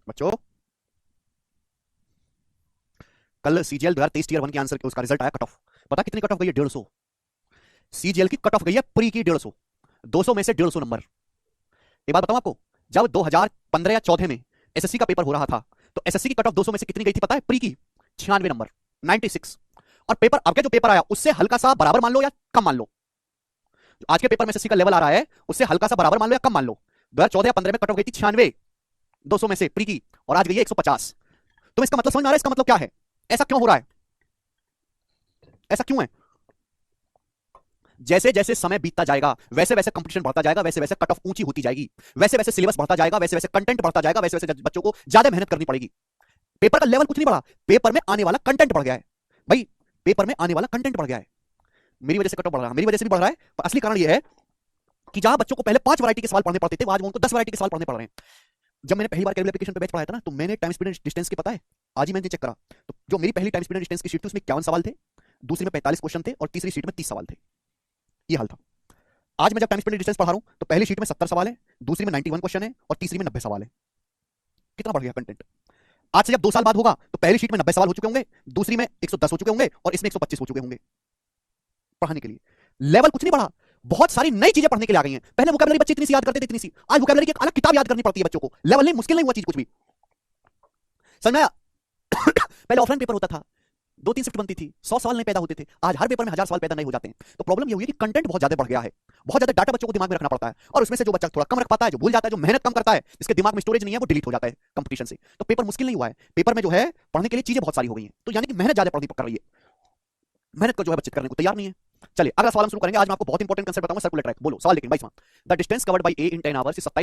बच्चों, कल CGL 2023 tier 1 के आंसर उसका रिजल्ट आया, कट ऑफ। पता कितनी कट ऑफ गई है? 150। सीजीएल की कट ऑफ गई है प्री की 150। 200 में से 150 नंबर। एक बात बताऊं आपको, जब 2015 या 14 में एसएससी का पेपर हो रहा था, तो एसएससी की कट ऑफ 200 में से कितनी गई थी पता है? प्री की 96 नंबर, 96। और पेपर अब के जो पेपर आया उससे हल्का सा बराबर मान लो या कम मान लो। आज के पेपर में एसएससी का लेवल आ रहा है, उससे हल्का सा बराबर मान लो या कम मान लो। 2014 या 15 में कट ऑफ गई थी 96, 200 में से प्री की, और आज गई है 150। तो इसका मतलब समझ में आ रहा है? इसका मतलब क्या है? ऐसा क्यों हो रहा है? ऐसा क्यों है? जैसे जैसे समय बीतता जाएगा वैसे वैसे कंपटीशन बढ़ता जाएगा, वैसे वैसे कट ऑफ ऊंची होती जाएगी, वैसे वैसे सिलेबस बढ़ता जाएगा, वैसे वैसे कंटेंट बढ़ता जाएगा, वैसे वैसे बच्चों को ज्यादा मेहनत करनी पड़ेगी। पेपर का लेवल कुछ नहीं बढ़ा, पेपर में आने वाला कंटेंट बढ़ गया है भाई। पेपर में आने वाला कंटेंट बढ़ गया है। मेरी वजह से कट ऑफ बढ़ रहा है, मेरी वजह से भी बढ़ रहा है, पर असली कारण यह है कि जहां बच्चों को पहले 5 वैरायटी के सवाल पढ़ने पड़ते थे, आज वो उनको 10 वैरायटी के सवाल पढ़ने पड़ रहे हैं। जब मैंने पहली बार कैरियर एप्लीकेशन पे बैच पढ़ाया था ना, तो मैंने टाइम स्पीड डिस्टेंस की, पता है, आज ही मैंने चेक करा, तो जो मेरी पहली टाइम स्पीड डिस्टेंस की शीट थी उसमें 51 सवाल थे, दूसरी में 45 क्वेश्चन थे, और तीसरी शीट में 30 सवाल थे। ये हाल था। आज मैं जब टाइम स्पेंड डिस्टेंस पढ़ा रहा हूं, तो पहली शीट में 70 सवाल है, दूसरी में 91 क्वेश्चन है, और तीसरी में 90 सवाल है। कितना बढ़ गया कंटेंट? आज से जब 2 साल बाद होगा, तो पहली शीट में 90 सवाल हो चुके होंगे, दूसरी में 110 हो चुके होंगे, और इसमें 125 हो चुके होंगे। पढ़ाने के लिए लेवल कुछ नहीं बढ़ा, बहुत सारी नई चीजें पढ़ने के लिए आ गई हैं। पहले वोकैबुलरी बच्चे इतनी सी याद करते थे, इतनी सी, आज वोकैबुलरी की एक अलग किताब याद करनी पड़ती है बच्चों को। लेवल नहीं, मुश्किल नहीं हुआ चीज कुछ भी। समझ में आया? पहले ऑफलाइन पेपर होता था, 2-3 शिफ्ट बनती थी, 100 सवाल नहीं पैदा होते थे। आज हर पेपर में 1000 सवाल पैदा नहीं हो जाते हैं। तो प्रॉब्लम ये हुई है कि कंटेंट बहुत ज्यादा बढ़ गया है, बहुत ज्यादा डाटा बच्चों को दिमाग में रखना पड़ता है, और उसमें से जो बच्चा थोड़ा कम रख पाता है, जो भूल जाता है, जो मेहनत कम करता है, जिसके दिमाग में स्टोरेज नहीं है, वो डिलीट हो जाता है कंपटीशन से। तो पेपर मुश्किल नहीं हुआ है, पेपर में जो है पढ़ने के लिए चीजें बहुत सारी हो गई हैं, तो यानी कि मेहनत ज्यादा पड़नी कर रही है, मेहनत को जो है बच्चे करने को तैयार नहीं है। चलिए अगला सवाल हम शुरू करेंगे। आज मैं आपको बहुत इंपॉर्टेंट कंसेप्ट बताऊंगा, सर्कुलर ट्रैक। बोलो सवाल, लेकिन 22वां, the distance covered by A in 10 hours is